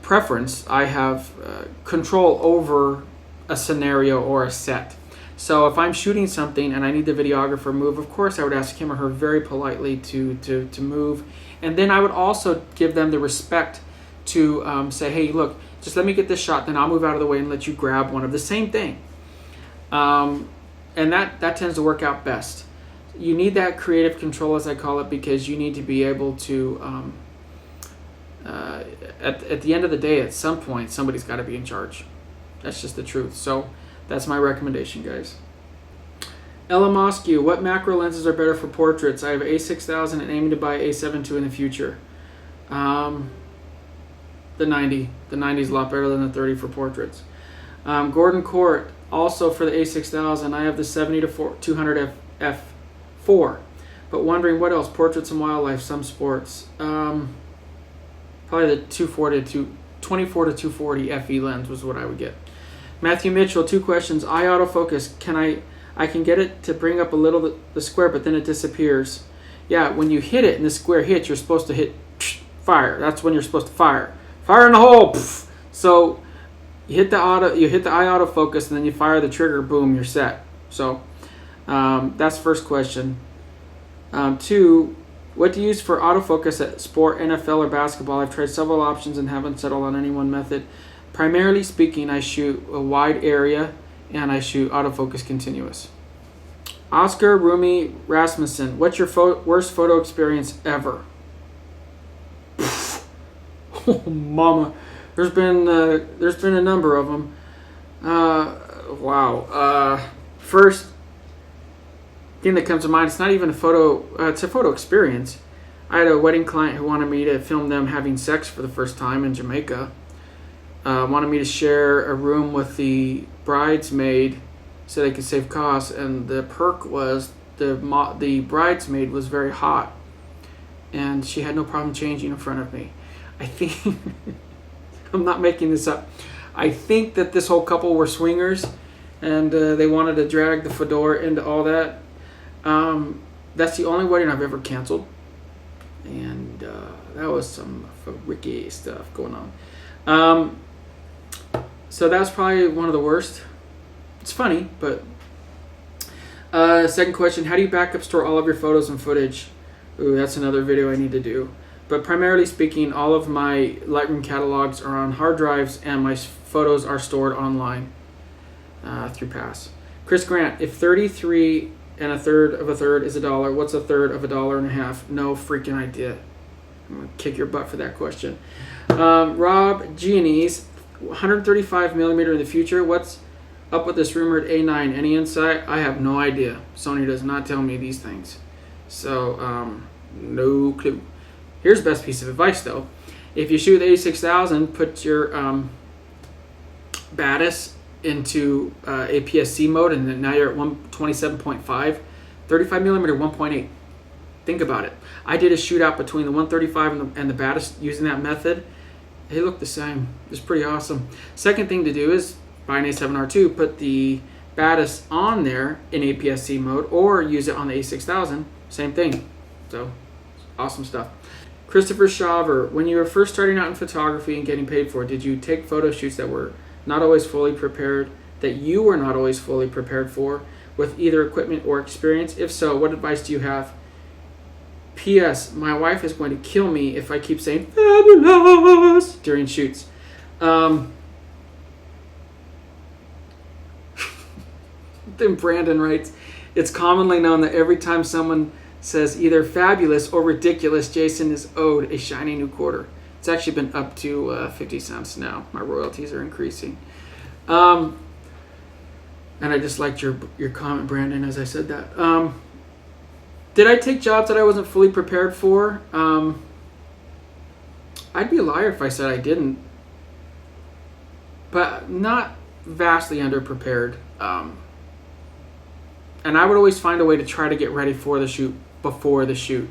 preference. I have control over a scenario or a set. So if I'm shooting something and I need the videographer move, of course I would ask him or her very politely to move. And then I would also give them the respect to say, hey, look, just let me get this shot, then I'll move out of the way and let you grab one of the same thing. And that tends to work out best. You need that creative control, as I call it, because you need to be able to, at the end of the day, at some point, somebody's got to be in charge. That's just the truth. So that's my recommendation, guys. Ella Mosque, what macro lenses are better for portraits? I have A6000 and aiming to buy A7 II in the future. The 90. The 90 is a lot better than the 30 for portraits. Gordon Court, also for the A6000, I have the 70-200 f4. But wondering what else? Portraits and wildlife, some sports. Probably the 24 to 240 FE lens was what I would get. Matthew Mitchell, 2 questions. Eye autofocus, I can get it to bring up a little the square, but then it disappears. Yeah, when you hit it and the square hits, you're supposed to hit fire. That's when you're supposed to fire. Fire in the hole. So you hit the eye autofocus, and then you fire the trigger. Boom, you're set. So that's the first question. 2, what do you use for autofocus at sport, NFL, or basketball? I've tried several options and haven't settled on any one method. Primarily speaking, I shoot a wide area and I shoot autofocus continuous. Oscar Rumi Rasmussen, what's your worst photo experience ever? Oh, mama, there's been a number of them. Wow. First thing that comes to mind, it's not even a photo. It's a photo experience. I had a wedding client who wanted me to film them having sex for the first time in Jamaica. Wanted me to share a room with the bridesmaid so they could save costs, and the perk was the bridesmaid was very hot, and she had no problem changing in front of me. I think I'm not making this up. I think that this whole couple were swingers, and they wanted to drag the fedora into all that. That's the only wedding I've ever canceled, and that was some freaky stuff going on. So that's probably one of the worst. It's funny, but second question: how do you backup store all of your photos and footage? Ooh, that's another video I need to do. But primarily speaking, all of my Lightroom catalogs are on hard drives, and my photos are stored online through Pass. Chris Grant: if 33 and a third of a third is $1, what's a third of $1.50? No freaking idea. I'm gonna kick your butt for that question. Rob Giannis: 135 millimeter in the future. What's up with this rumored A9? Any insight? I have no idea. Sony does not tell me these things, so no clue. Here's best piece of advice though: if you shoot the A6000, put your BATIS into APS-C mode, and then now you're at 127.5, 35 millimeter 1.8. Think about it. I did a shootout between the 135 and the BATIS using that method. They look the same. It's pretty awesome. Second thing to do is buy an A7R2, put the BATIS on there in APS-C mode, or use it on the A6000. Same thing. So, awesome stuff. Christopher Shaver: when you were first starting out in photography and getting paid for it, did you take photo shoots that were not always fully prepared, that you were not always fully prepared for, with either equipment or experience? If so, what advice do you have? P.S. My wife is going to kill me if I keep saying fabulous during shoots. Then Brandon writes: it's commonly known that every time someone says either fabulous or ridiculous, Jason is owed a shiny new quarter. It's actually been up to 50 cents now. My royalties are increasing. And I just liked your comment, Brandon, as I said that. Did I take jobs that I wasn't fully prepared for? I'd be a liar if I said I didn't. But not vastly underprepared. And I would always find a way to try to get ready for the shoot before the shoot.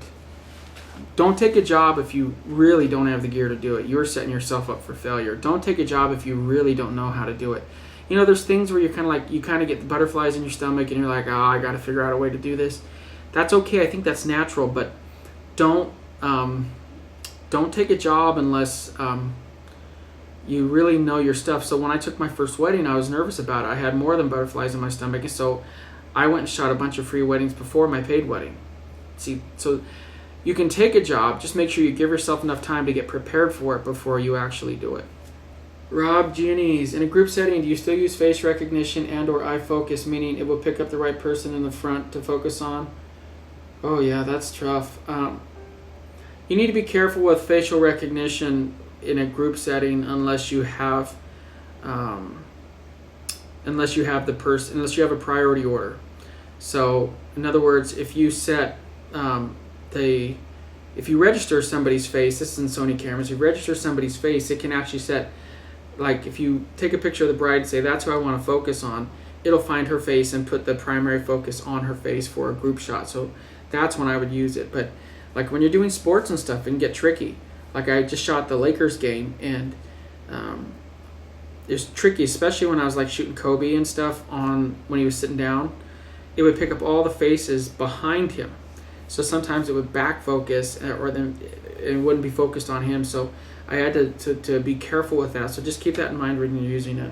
Don't take a job if you really don't have the gear to do it. You're setting yourself up for failure. Don't take a job if you really don't know how to do it. You know, there's things where you kind of get the butterflies in your stomach, and you're like, oh, I got to figure out a way to do this. That's okay. I think that's natural, but don't take a job unless you really know your stuff. So when I took my first wedding, I was nervous about it. I had more than butterflies in my stomach, and so I went and shot a bunch of free weddings before my paid wedding. See, so you can take a job, just make sure you give yourself enough time to get prepared for it before you actually do it. Rob Giannis: in a group setting, do you still use face recognition and or eye focus, meaning it will pick up the right person in the front to focus on? Oh yeah, that's tough. You need to be careful with facial recognition in a group setting unless you have a priority order. So in other words, if you set if you register somebody's face, this is in Sony cameras, you register somebody's face, it can actually set, like if you take a picture of the bride and say that's who I want to focus on, it'll find her face and put the primary focus on her face for a group shot. So that's when I would use it. But like when you're doing sports and stuff, it can get tricky. Like I just shot the Lakers game, and it was tricky, especially when I was like shooting Kobe and stuff on when he was sitting down. It would pick up all the faces behind him. So sometimes it would back focus, or then it wouldn't be focused on him. So I had to be careful with that. So just keep that in mind when you're using it.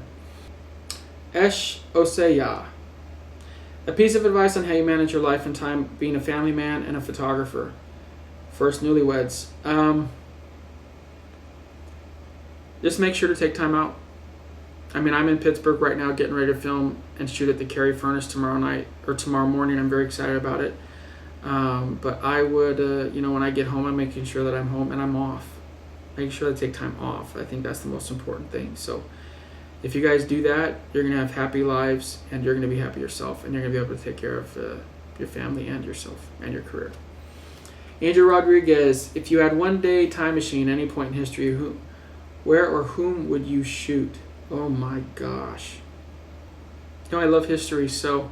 Esh Oseya: a piece of advice on how you manage your life and time being a family man and a photographer. First, newlyweds. Just make sure to take time out. I mean, I'm in Pittsburgh right now getting ready to film and shoot at the Carrie Furnace tomorrow morning. I'm very excited about it. But I would, when I get home, I'm making sure that I'm home and I'm off. making sure they take time off. I think that's the most important thing. So if you guys do that, you're going to have happy lives, and you're going to be happy yourself, and you're going to be able to take care of your family and yourself and your career. Angel Rodriguez, if you had one day time machine, any point in history, where or whom would you shoot? Oh my gosh. I love history, so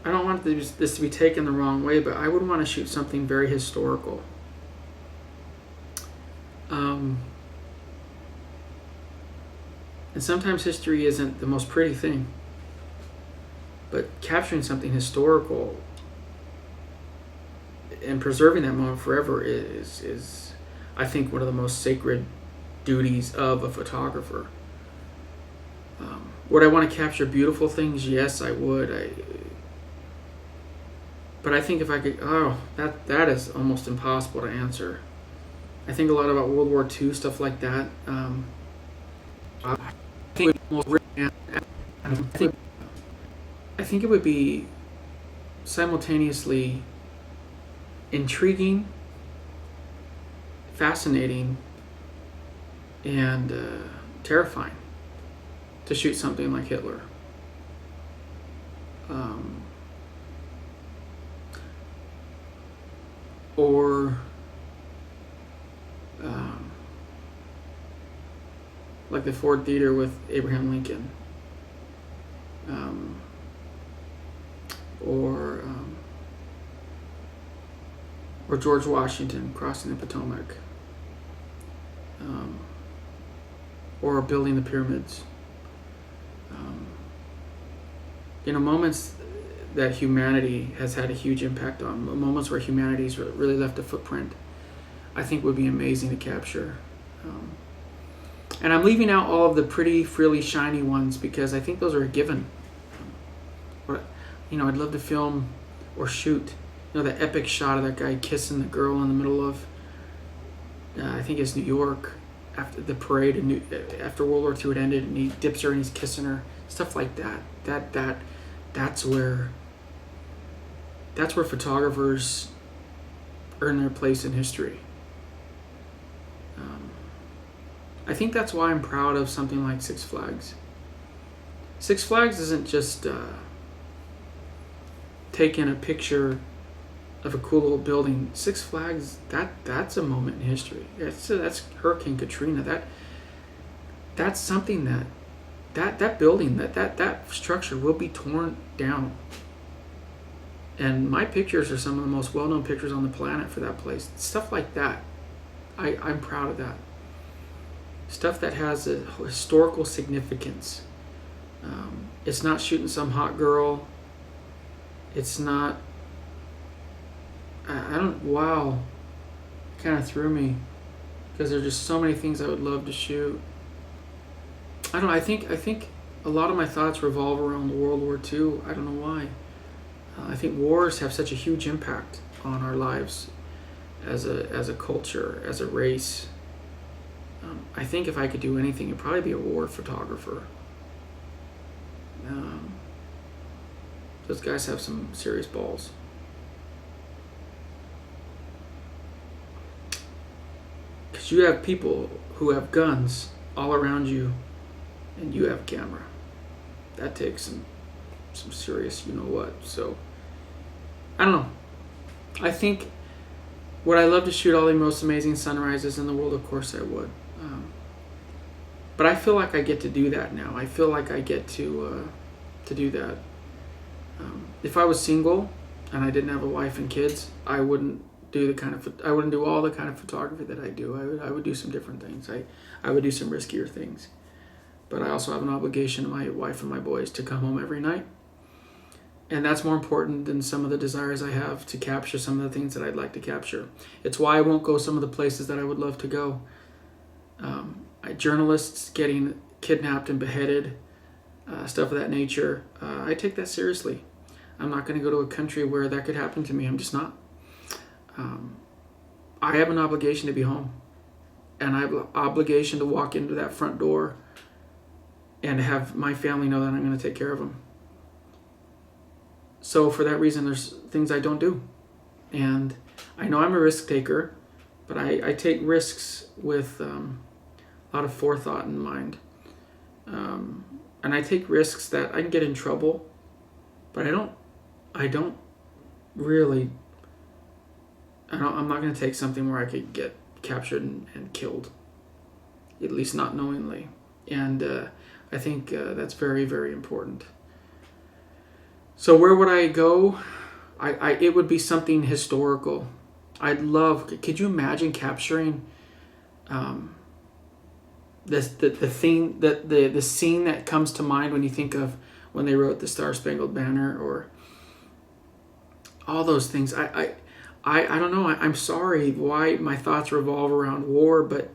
I don't want this to be taken the wrong way, but I would want to shoot something very historical. And sometimes history isn't the most pretty thing, but capturing something historical and preserving that moment forever is I think, one of the most sacred duties of a photographer. Would I want to capture beautiful things? Yes, I would. But I think if I could, that is almost impossible to answer. I think a lot about World War II, stuff like that. I think it would be simultaneously intriguing, fascinating, and terrifying to shoot something like Hitler. Or like the Ford Theater with Abraham Lincoln. Or George Washington crossing the Potomac. Or building the pyramids. Moments that humanity has had a huge impact on, moments where humanity's really left a footprint, I think would be amazing to capture. And I'm leaving out all of the pretty, frilly, shiny ones because I think those are a given. I'd love to film or shoot, the epic shot of that guy kissing the girl in the middle of, I think it's New York, after the parade, after World War II had ended, and he dips her and he's kissing her, stuff like that. That's where photographers earn their place in history. I think that's why I'm proud of something like Six Flags. Six Flags isn't just taking a picture of a cool little building. Six Flags, that's a moment in history. That's Hurricane Katrina. That's something that building, that structure will be torn down. And my pictures are some of the most well-known pictures on the planet for that place. Stuff like that. I'm proud of that. Stuff that has a historical significance. It's not shooting some hot girl. It's not... Wow. Kind of threw me. Because there's just so many things I would love to shoot. I think a lot of my thoughts revolve around World War II. I don't know why. I think wars have such a huge impact on our lives as a culture, as a race. I think if I could do anything, it'd probably be a war photographer. Those guys have some serious balls. Because you have people who have guns all around you, and you have a camera. That takes some serious you-know-what. So, I don't know. I think, would I love to shoot all the most amazing sunrises in the world? Of course I would. But I feel like I get to do that now. I feel like I get to do that. If I was single and I didn't have a wife and kids, I wouldn't do all the kind of photography that I do. I would do some different things. I would do some riskier things. But I also have an obligation to my wife and my boys to come home every night. And that's more important than some of the desires I have to capture some of the things that I'd like to capture. It's why I won't go some of the places that I would love to go. Journalists getting kidnapped and beheaded, stuff of that nature, I take that seriously. I'm not going to go to a country where that could happen to me. I'm just not. I have an obligation to be home. And I have an obligation to walk into that front door and have my family know that I'm going to take care of them. So for that reason, there's things I don't do. And I know I'm a risk taker, But I take risks with a lot of forethought in mind. And I take risks that I can get in trouble, but I don't really, I'm not going to take something where I could get captured and killed, at least not knowingly. And I think that's very, very important. So where would I go? It would be something historical. I'd love, could you imagine capturing the scene that comes to mind when you think of when they wrote the Star-Spangled Banner or all those things. I don't know. I'm sorry why my thoughts revolve around war, but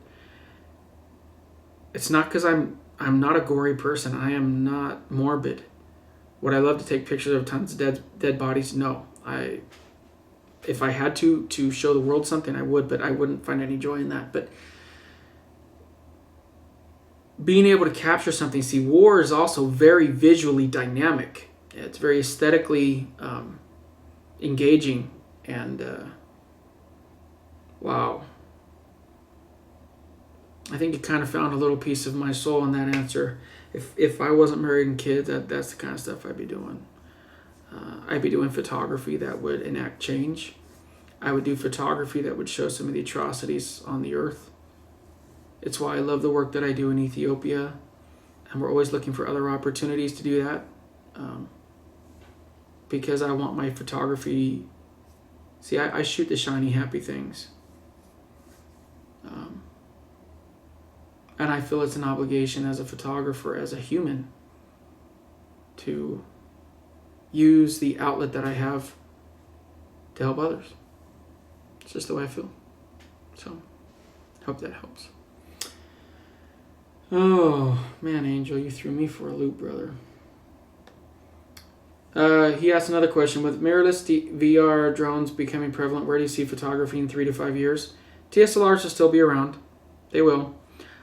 it's not because I'm not a gory person. I am not morbid. Would I love to take pictures of tons of dead bodies? No. If I had to show the world something, I would, but I wouldn't find any joy in that. But being able to capture something, see, war is also very visually dynamic. It's very aesthetically engaging, and wow. I think you kind of found a little piece of my soul in that answer. If I wasn't married and kids, that's the kind of stuff I'd be doing. I'd be doing photography that would enact change. I would do photography that would show some of the atrocities on the earth. It's why I love the work that I do in Ethiopia, and we're always looking for other opportunities to do that, because I want my photography. See, I shoot the shiny, happy things, and I feel it's an obligation as a photographer, as a human, to use the outlet that I have to help others. It's just the way I feel. So, hope that helps. Oh, man, Angel, you threw me for a loop, brother. He asked another question. With mirrorless VR drones becoming prevalent, where do you see photography in 3 to 5 years? DSLRs will still be around. They will.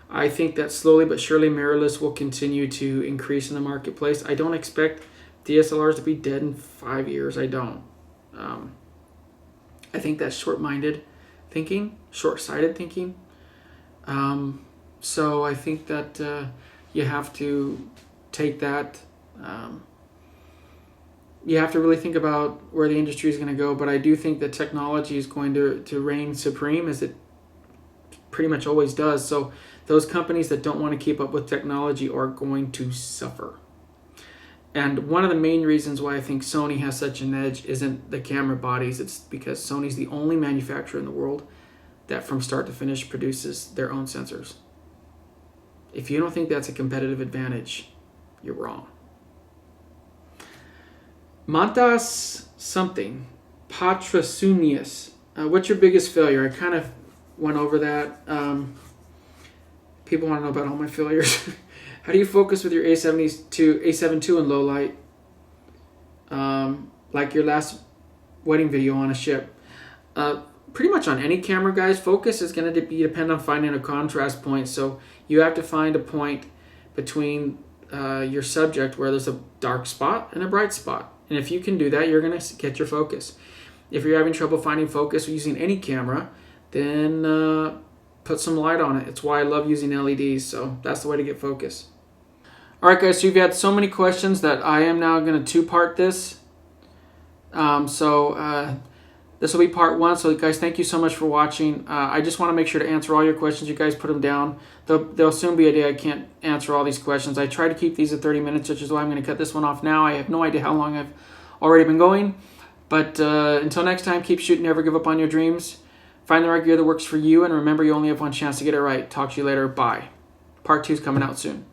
I think that slowly but surely mirrorless will continue to increase in the marketplace. I don't expect DSLRs to be dead in 5 years. I don't. I think that's short-minded thinking, short-sighted thinking. So I think that you have to take that. You have to really think about where the industry is going to go. But I do think that technology is going to reign supreme, as it pretty much always does. So those companies that don't want to keep up with technology are going to suffer. And one of the main reasons why I think Sony has such an edge isn't the camera bodies. It's because Sony's the only manufacturer in the world that from start to finish produces their own sensors. If you don't think that's a competitive advantage, you're wrong. Mantas something, Patrasunius. What's your biggest failure? I kind of went over that. People want to know about all my failures. How do you focus with your A7 II in low light? Like your last wedding video on a ship. Pretty much on any camera, guys, focus is going to depend on finding a contrast point. So you have to find a point between your subject where there's a dark spot and a bright spot. And if you can do that, you're going to get your focus. If you're having trouble finding focus using any camera, then put some light on it. It's why I love using LEDs. So that's the way to get focus. All right, guys, so you've had so many questions that I am now going to two-part this. This will be part 1. So, guys, thank you so much for watching. I just want to make sure to answer all your questions. You guys put them down. There'll soon be a day I can't answer all these questions. I try to keep these at 30 minutes, which is why I'm going to cut this one off now. I have no idea how long I've already been going. But until next time, keep shooting, never give up on your dreams. Find the right gear that works for you, and remember, you only have one chance to get it right. Talk to you later. Bye. Part 2 is coming out soon.